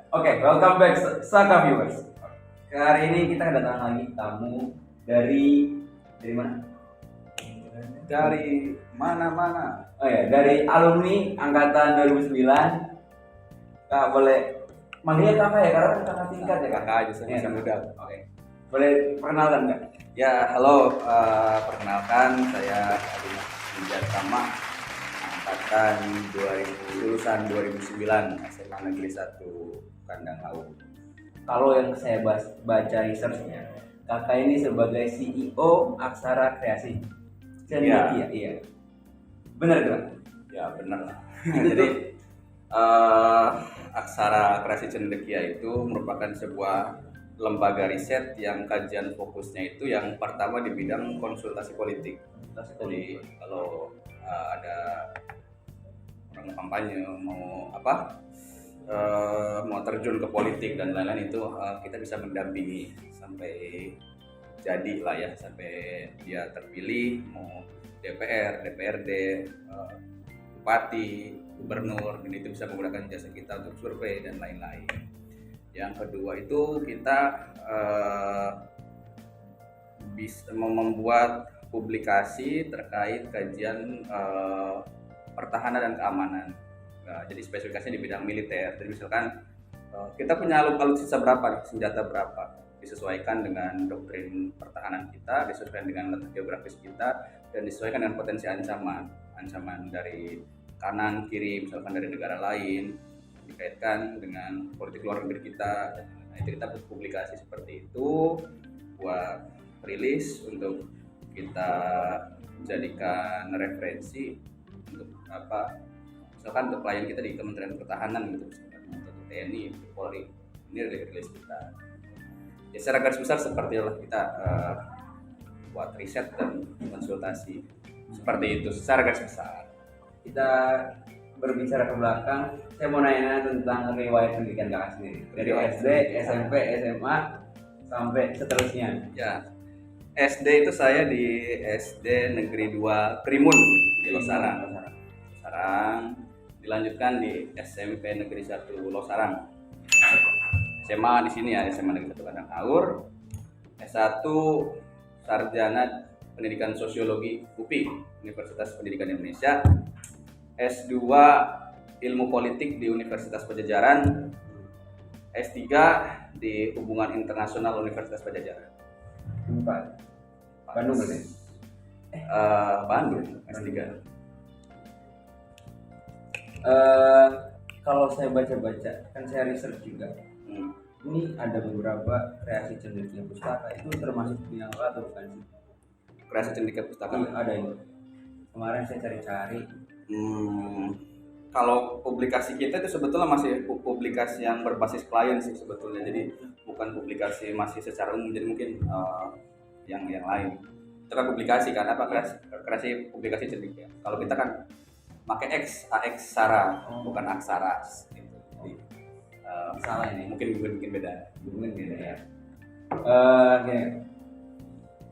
Oke, welcome back Saka viewers. Hari ini kita kedatangan lagi tamu dari mana? Dari mana-mana. Oh ya, dari alumni angkatan 2009. Kak boleh manggilnya kakak ya, karena kan kakak tingkat ya kak. Kakak aja, saya masih muda. Oke. Boleh perkenalkan nggak? Ya, halo, perkenalkan saya Adi Tama, angkatan 2000, lulusan 2009 SMA Negeri 1 Kandang Laut. Kalau yang saya baca researchnya, kakak ini sebagai CEO Aksara Kreasi. Iya. Iya. Benar kan? Ya, benar lah. Itu Jadi Aksara Kreasi Cendekia itu merupakan sebuah lembaga riset yang kajian fokusnya itu yang pertama di bidang konsultasi politik. Jadi kalau ada orang kampanye mau mau terjun ke politik dan lain-lain itu kita bisa mendampingi sampai jadi lah ya, sampai dia terpilih, mau DPR, DPRD, bupati, gubernur, dan itu bisa menggunakan jasa kita untuk survei dan lain-lain. Yang kedua itu kita bisa membuat publikasi terkait kajian pertahanan dan keamanan. Nah, jadi spesifikasinya di bidang militer. Jadi misalkan kita punya alutsista berapa nih, senjata berapa, disesuaikan dengan doktrin pertahanan kita, disesuaikan dengan letak geografis kita, dan disesuaikan dengan potensi ancaman dari kanan, kiri, misalkan dari negara lain, dikaitkan dengan politik luar negeri kita. Nah, itu kita publikasi seperti itu buat rilis untuk kita jadikan referensi untuk misalkan untuk klien kita di Kementerian Pertahanan gitu, untuk TNI, untuk Polri, ini rilis kita. Ya secara garis besar seperti itulah kita buat riset dan konsultasi seperti itu secara garis besar. Kita berbicara ke belakang, saya mau nanya tentang riwayat pendidikan kakak sendiri dari SD, SMP, SMA sampai seterusnya. Ya, SD itu saya di SD Negeri 2 Krimun di Losarang. Dilanjutkan di SMP Negeri 1 Losarang. SMA di sini ya, SMA Negeri 1 Kandang Haur. S1 Sarjana Pendidikan Sosiologi UPI, Universitas Pendidikan Indonesia. S2 Ilmu Politik di Universitas Padjadjaran. S3 di Hubungan Internasional Universitas Padjadjaran. Bandung kan? Bandung S3. Kalau saya baca-baca, kan saya research juga. Ini ada beberapa kreasi cendekia pustaka, itu termasuk yang atau bukan sih? Kreasi cendekia pustaka ada ini. Kemarin saya cari-cari. Kalau publikasi kita itu sebetulnya masih publikasi yang berbasis klien sih sebetulnya. Jadi bukan publikasi masih secara umum. Jadi mungkin yang lain. Itu kan publikasi kan kreasi publikasi cendekia. Kalau kita kan pakai aksara, bukan aksara gitu. Jadi, salah ini. Mungkin beda. Mungkin beda ya.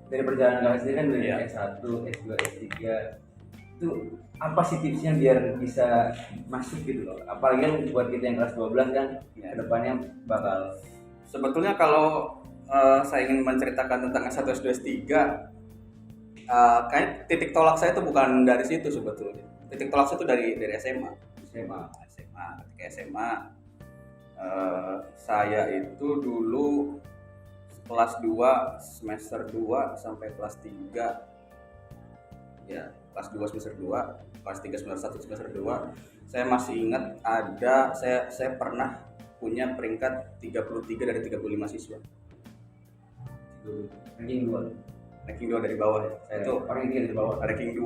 Dari perjalanan kakak sendiri kan dari S1, S2, S3 itu apa sih tipsnya biar bisa masuk gitu loh? Apalagi kan buat kita yang kelas 12 kan kedepannya bakal. Sebetulnya kalau saya ingin menceritakan tentang S1, S2, S3, kayak titik tolak saya itu bukan dari situ sebetulnya. Titik tolak saya itu dari SMA. Ketika SMA saya itu dulu kelas 2 semester 2 sampai kelas 3 ya, kelas 2 semester 2, kelas 3 semester 1 semester 2 saya masih ingat saya pernah punya peringkat 33 dari 35 siswa. Ranking 2 dari bawah ya. Saya itu ranking 3 dari bawah. Ranking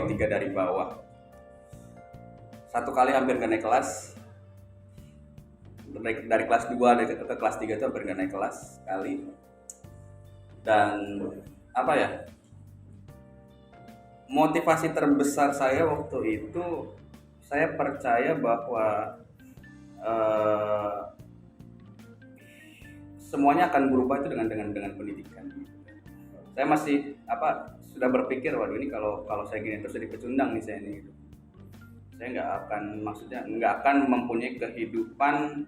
3 dari bawah. satu kali hampir gak naik kelas. Dari kelas 2 ke kelas 3 itu hampir gak naik kelas sekali. Dan apa ya, motivasi terbesar saya waktu itu, saya percaya bahwa semuanya akan berubah itu dengan pendidikan. Saya masih sudah berpikir, waduh ini kalau saya gini terus jadi pecundang nih saya ini gitu. Saya nggak akan mempunyai kehidupan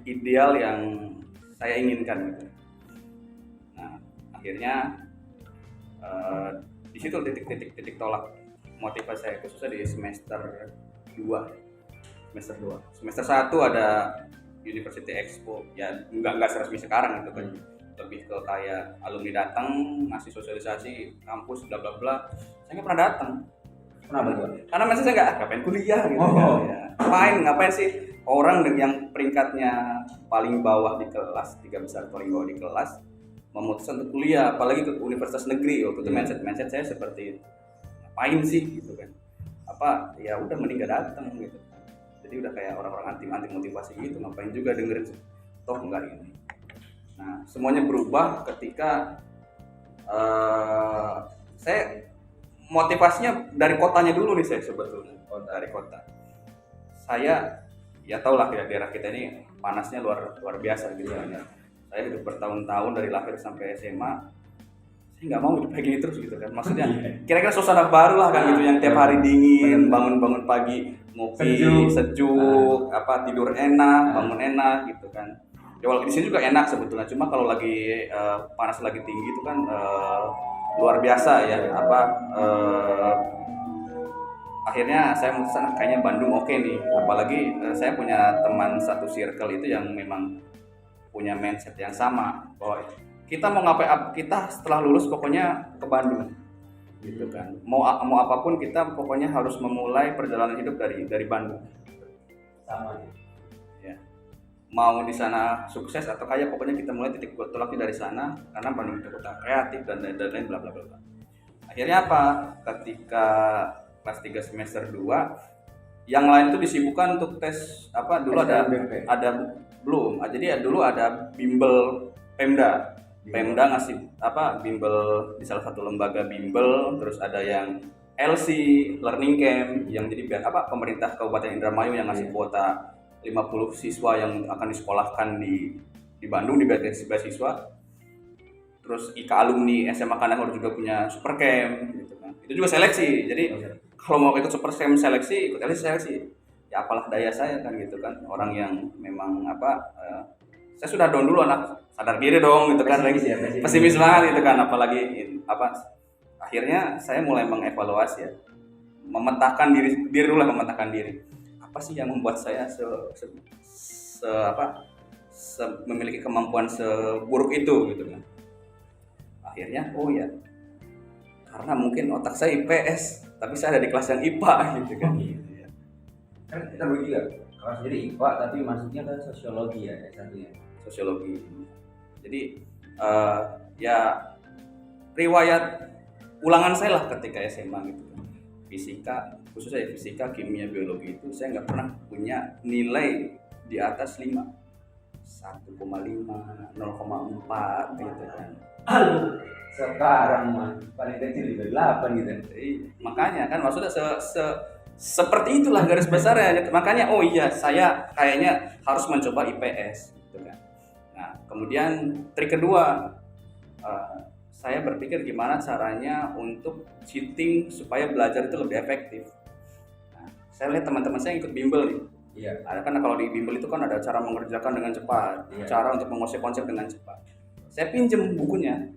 ideal yang saya inginkan gitu. Nah, akhirnya di situ titik tolak motivasi saya, khususnya di semester 2. Semester 1 ada University Expo, ya nggak seresmi sekarang gitu kan. Lebih ke kayak alumni datang ngasih sosialisasi kampus bla bla bla. Saya nggak pernah datang. Kenapa tuh? Karena masih saya ngapain kuliah gitu. Ya. Ngapain sih orang yang peringkatnya paling bawah di kelas, 3 besar paling bawah di kelas, memutuskan untuk kuliah, apalagi ke universitas negeri. Waktu itu mindset saya seperti itu. Ngapain sih gitu kan? Ya udah mending gak datang gitu. Jadi udah kayak orang-orang anti motivasi gitu, ngapain juga dengerin toh enggak ini. Nah, semuanya berubah ketika saya motivasinya dari kotanya dulu nih, saya sebetulnya dari kota. Saya ya tau lah ya, daerah kita ini panasnya luar biasa gitu ya. Saya hidup bertahun-tahun dari lahir sampai SMA, saya nggak mau hidup kayak gini terus gitu kan. Maksudnya kira-kira suasana baru lah kan gitu, yang tiap hari dingin, bangun pagi ngopi sejuk, tidur enak, bangun enak gitu kan. Ya walaupun di sini juga enak sebetulnya, cuma kalau lagi panas lagi tinggi itu kan luar biasa ya. Akhirnya saya memutuskan kayaknya Bandung oke nih, apalagi saya punya teman satu circle itu yang memang punya mindset yang sama, bahwa kita mau ngapain, kita setelah lulus pokoknya ke Bandung gitu kan. Mau apapun kita pokoknya harus memulai perjalanan hidup dari Bandung. Sama ya. Mau di sana sukses atau kaya, pokoknya kita mulai titik tolaknya dari sana, karena Bandung itu kota kreatif dan lain bla bla bla. Akhirnya ketika kelas 3 semester 2, yang lain itu disibukkan untuk tes dulu ada belum. Jadi ya dulu ada bimbel Pemda ngasih bimbel di salah satu lembaga bimbel, terus ada yang LC Learning Camp yang jadi biar pemerintah Kabupaten Indramayu yang ngasih kuota 50 siswa yang akan disekolahkan di Bandung di beasiswa. Terus IKA alumni SMA Kanahor juga punya super camp gitu kan. Itu juga seleksi. Jadi kalau mau ikut super camp seleksi, ikut seleksi. Ya apalah daya saya kan gitu kan. Orang yang memang saya sudah down dulu, anak sadar diri dong gitu kan. Pesimis banget gitu kan, apalagi akhirnya saya mulai mengevaluasi ya. Memetakan diri dulu lah, memetakan diri. Apa sih yang membuat saya memiliki kemampuan seburuk itu gitu kan. Akhirnya karena mungkin otak saya IPS, tapi saya ada di kelas yang IPA gitu kan. Kan kita bagi juga kelas jadi IPA tapi masuknya ke sosiologi ya, satunya sosiologi. Jadi ya riwayat ulangan saya lah ketika SMA gitu kan. Fisika, khususnya fisika, kimia, biologi itu saya nggak pernah punya nilai di atas 5, 1,5, 0,4 gitu kan. Sekarang mah paling kecil juga 8 gitu. Makanya kan maksudnya seperti itulah garis besarnya. Makanya saya kayaknya harus mencoba IPS gitu kan. Nah, kemudian trik kedua, saya berpikir gimana caranya untuk cheating supaya belajar itu lebih efektif. Nah, saya lihat teman-teman saya ikut bimbel nih. Iya. Karena kalau di bimbel itu kan ada cara mengerjakan dengan cepat, cara untuk menguasai konsep dengan cepat. Saya pinjem bukunya,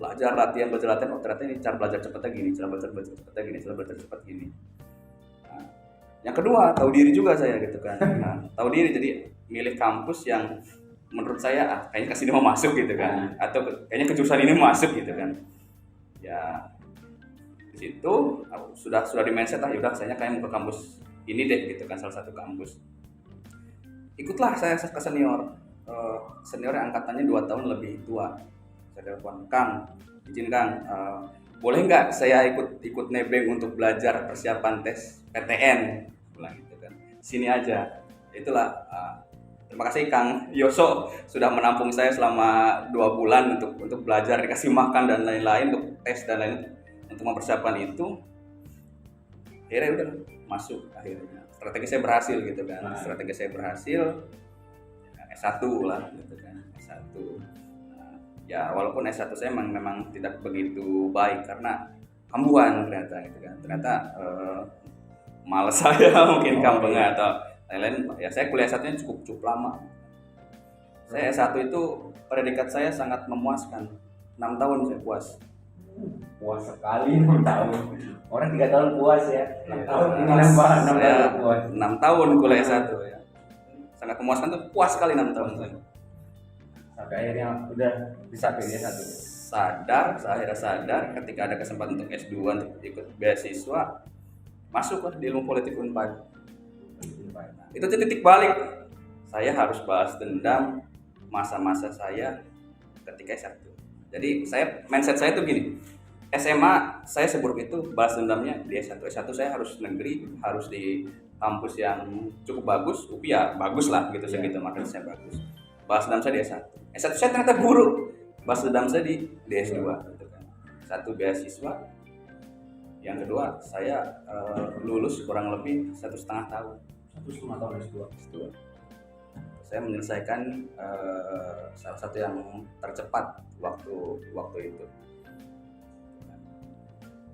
belajar latihan. Oh ternyata ini cara belajar cepatnya gini, cara belajar cepat gini. Nah, yang kedua, tahu diri juga saya gitu kan. Nah, tahu diri, jadi milih kampus yang menurut saya kayaknya kesini mau masuk gitu kan, atau kayaknya ke jurusan ini mau masuk gitu kan. Ya di situ sudah di mindset yaudah saya kayak mau ke kampus ini deh gitu kan, salah satu kampus. Ikutlah saya ke senior yang angkatannya 2 tahun lebih tua. Saya telepon, Kang, izin Kang, boleh nggak saya ikut nebeng untuk belajar persiapan tes PTN, bilang gitu kan. Sini aja. Itulah. Terima kasih Kang Yoso sudah menampung saya selama 2 bulan untuk belajar, dikasih makan dan lain-lain, untuk tes dan lain, untuk mempersiapkan itu. Akhirnya udah masuk akhirnya. Strategi saya berhasil gitu kan. Strategi saya berhasil. S1 lah gitu kan. S1. Ya walaupun S1 saya memang tidak begitu baik karena kambuhan ternyata gitu kan. Ternyata malas saya mungkin kampungnya atau lain-lain. Ya saya kuliah S1-nya cukup lama. Saya S1 itu predikat saya sangat memuaskan. 6 tahun saya puas. Puas sekali 6 tahun. Orang 3 tahun puas ya. 6 tahun ini Mas, nambah 6 saya tahun puas. 6 tahun kuliah S1 ya. Sangat memuaskan tuh, puas sekali 6 tahun saya. Sampai akhirnya udah bisa pilih satu. Saya akhirnya sadar ketika ada kesempatan untuk S2 untuk ikut beasiswa, masuklah di ilmu politik Unpad. Itu titik balik. Saya harus balas dendam masa-masa saya ketika S1. Jadi mindset saya tuh gini. SMA saya seburuk itu, balas dendamnya di S1. S1 saya harus negeri, harus di kampus yang cukup bagus, UPI ya bagus lah gitu, segitu makanya saya bagus. Balas dendam saya di S1. S1 saya ternyata buruk. Balas dendam saya di S2 gitu kan. Satu beasiswa. Yang kedua, saya lulus kurang lebih 1,5 tahun. 1,5 tahun S2. Saya menyelesaikan salah satu yang tercepat waktu itu.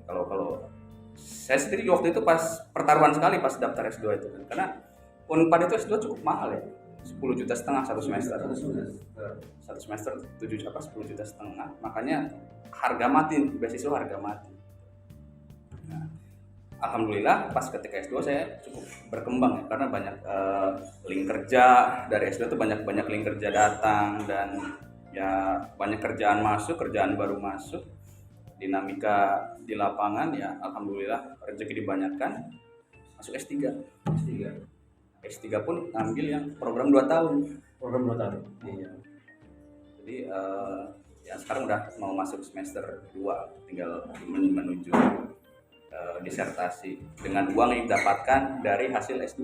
Kalau saya sendiri waktu itu pas pertaruhan sekali pas daftar S2 itu kan, karena Unpad itu S2 cukup mahal ya, 10,5 juta satu semester. Satu semester 10,5 juta. Makanya harga mati, beasiswa harga mati. Nah, alhamdulillah pas ketika S2 saya cukup berkembang ya, karena banyak link kerja dari S2 itu banyak link kerja datang, dan ya banyak kerjaan baru masuk, dinamika di lapangan ya alhamdulillah rezeki dibanyakan, masuk S3 pun ambil yang program 2 tahun. Iya. Jadi ya sekarang udah mau masuk semester 2, tinggal menuju disertasi dengan uang yang didapatkan dari hasil S2.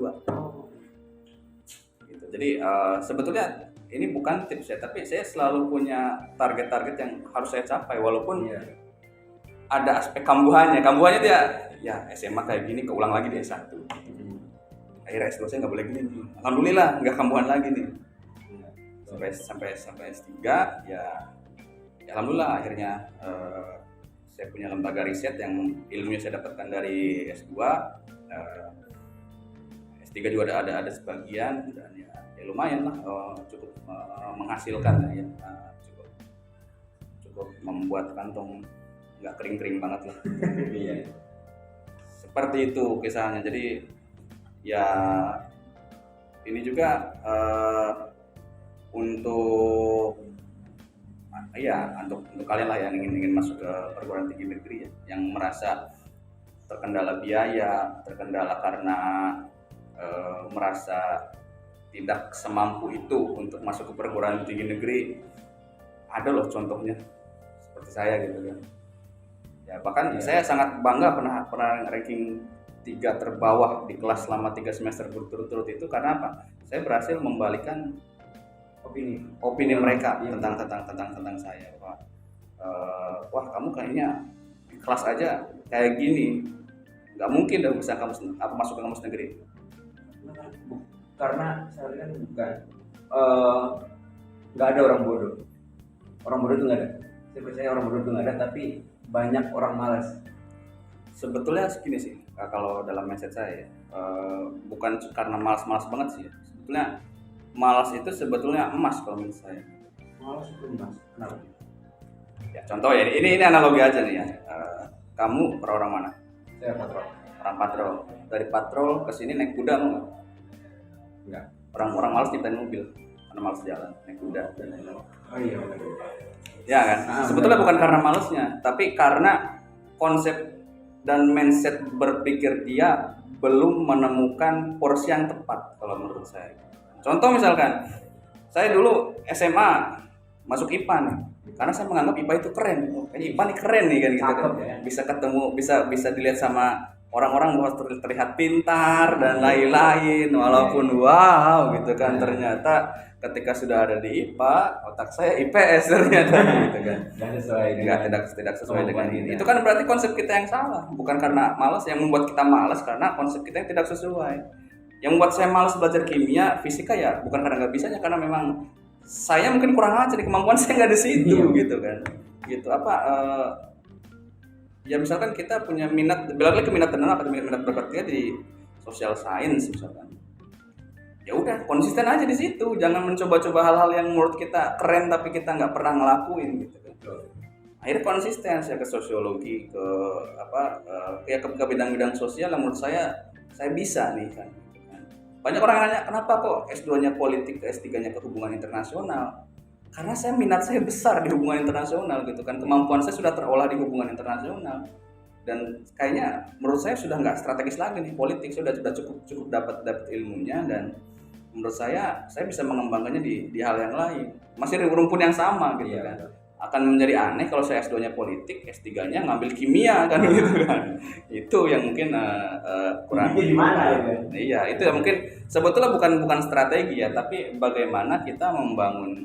Gitu. Jadi sebetulnya ini bukan tips ya, tapi saya selalu punya target-target yang harus saya capai, walaupun ada aspek kambuhannya dia ya SMA kayak gini keulang lagi di S1. Akhirnya S2 saya nggak boleh gini. Alhamdulillah nggak kambuhan lagi nih. Sampai S3 ya alhamdulillah akhirnya saya punya lembaga riset yang ilmunya saya dapatkan dari S2. S3 juga ada sebagian, dan ya lumayan lah, cukup menghasilkan ya, cukup membuat kantong nggak kering-kering banget lah. Iya. Seperti itu kisahnya. Jadi ya ini juga untuk kalian lah yang ingin masuk ke perguruan tinggi negeri ya, yang merasa terkendala biaya, terkendala karena merasa tidak semampu itu untuk masuk ke perguruan tinggi negeri. Ada loh contohnya seperti saya gitu kan. Ya bahkan saya sangat bangga pernah ranking 3 terbawah di kelas selama 3 semester berturut-turut itu, karena apa? Saya berhasil membalikan opini mereka tentang saya. Wah kamu kayaknya di kelas aja kayak gini, nggak mungkin dong bisa kamu masuk ke kampus negeri. Karena saya kan bukan nggak ada orang bodoh itu nggak ada. Saya percaya orang bodoh itu nggak ada, tapi banyak orang malas. Sebetulnya segini sih, kalau dalam mindset saya bukan karena malas banget sih. Sebetulnya malas itu sebetulnya emas kalau menurut saya. Malas itu emas. Kenapa? Ya contoh ya, ini analogi aja nih ya. Kamu orang mana? Saya patrol. Orang patrol. Dari patrol ke sini naik kuda mau nggak? Enggak. Orang malas nyiptain mobil, karena malas jalan, naik kuda. Oh iya. Ya kan? Sebetulnya bukan karena malasnya, tapi karena konsep dan mindset berpikir dia belum menemukan porsi yang tepat kalau menurut saya. Contoh misalkan, saya dulu SMA masuk IPA nih. karena saya menganggap IPA itu keren. Oh, kayaknya IPA nih keren nih kan gitu kan. Cakep ya. Bisa ketemu, bisa dilihat sama orang-orang bahwa terlihat pintar dan lain-lain, walaupun wow gitu kan, ternyata ketika sudah ada di IPA otak saya IPS ternyata gitu kan. Dan sesuai Enggak, tidak sesuai dengan ini. Itu kan berarti konsep kita yang salah, bukan karena malas yang membuat kita malas, karena konsep kita yang tidak sesuai. Yang membuat saya malas belajar kimia, fisika ya bukan karena nggak bisanya, karena memang saya mungkin kurang aja nih, kemampuan saya nggak di situ gitu kan. Gitu apa ya misalkan kita punya minat, bilang lagi minat tenang atau minat berbakat di social science misalkan. Ya udah konsisten aja di situ, jangan mencoba-coba hal-hal yang menurut kita keren tapi kita nggak pernah ngelakuin gitu kan. Akhirnya konsisten saya ke sosiologi, ke apa ya ke bidang-bidang sosial yang menurut saya bisa nih kan. Banyak orang nanya kenapa kok S2-nya politik, ke S3-nya ke hubungan internasional. Karena saya minat saya besar di hubungan internasional gitu kan, kemampuan saya sudah terolah di hubungan internasional, dan kayaknya menurut saya sudah nggak strategis lagi nih politik, sudah cukup dapat ilmunya, dan menurut saya bisa mengembangkannya di hal yang lain, masih di rumpun yang sama gitu kan. Akan menjadi aneh kalau saya S2-nya politik, S3-nya ngambil kimia kan gitu kan. Itu yang mungkin kurang gimana ya? Iya, itu ya mungkin sebetulnya bukan strategi ya, tapi bagaimana kita membangun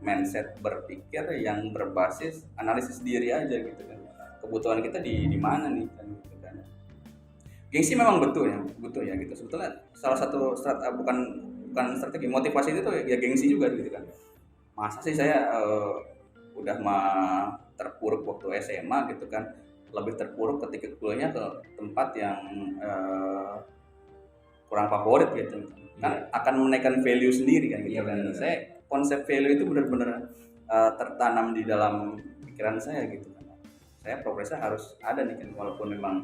mindset berpikir yang berbasis analisis diri aja gitu kan. Kebutuhan kita di mana nih kan gitu kan. Gengsi memang butuh ya gitu. Sebetulnya salah satu bukan strategi, motivasi itu ya gengsi juga gitu kan. Masa sih saya udah terpuruk waktu SMA gitu kan, lebih terpuruk ketika kuliahnya ke tempat yang kurang favorit gitu kan, akan menaikkan value sendiri kan gitu kan. Saya konsep value itu benar-benar tertanam di dalam pikiran saya gitu kan. Saya progresnya harus ada nih kan, walaupun memang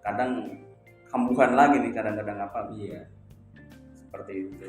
kadang kambuhan lagi nih kadang-kadang apa seperti itu.